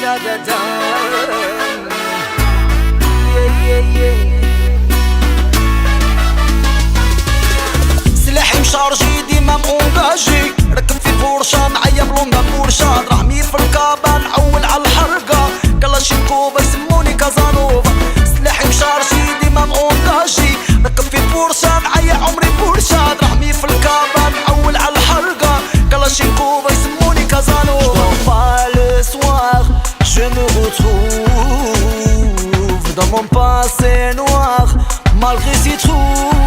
da da da. سلاحي مشارجي ديما مونجاجي، ركب في بورشا معايا بلوندا بورشا، دراهمي في الكابا نعول على الحرقة، كلاشينكوف يسموني كازانوفا. سلاحي مشارجي ديما مونجاجي، ركب في بورشا معايا عمري بورشا، دراهمي في الكابا نعول على الحرقة، كلاشينكوف يسموني كازانوفا. Pas le soir, je me retrouve dans mon passé noir, malgré ces trous.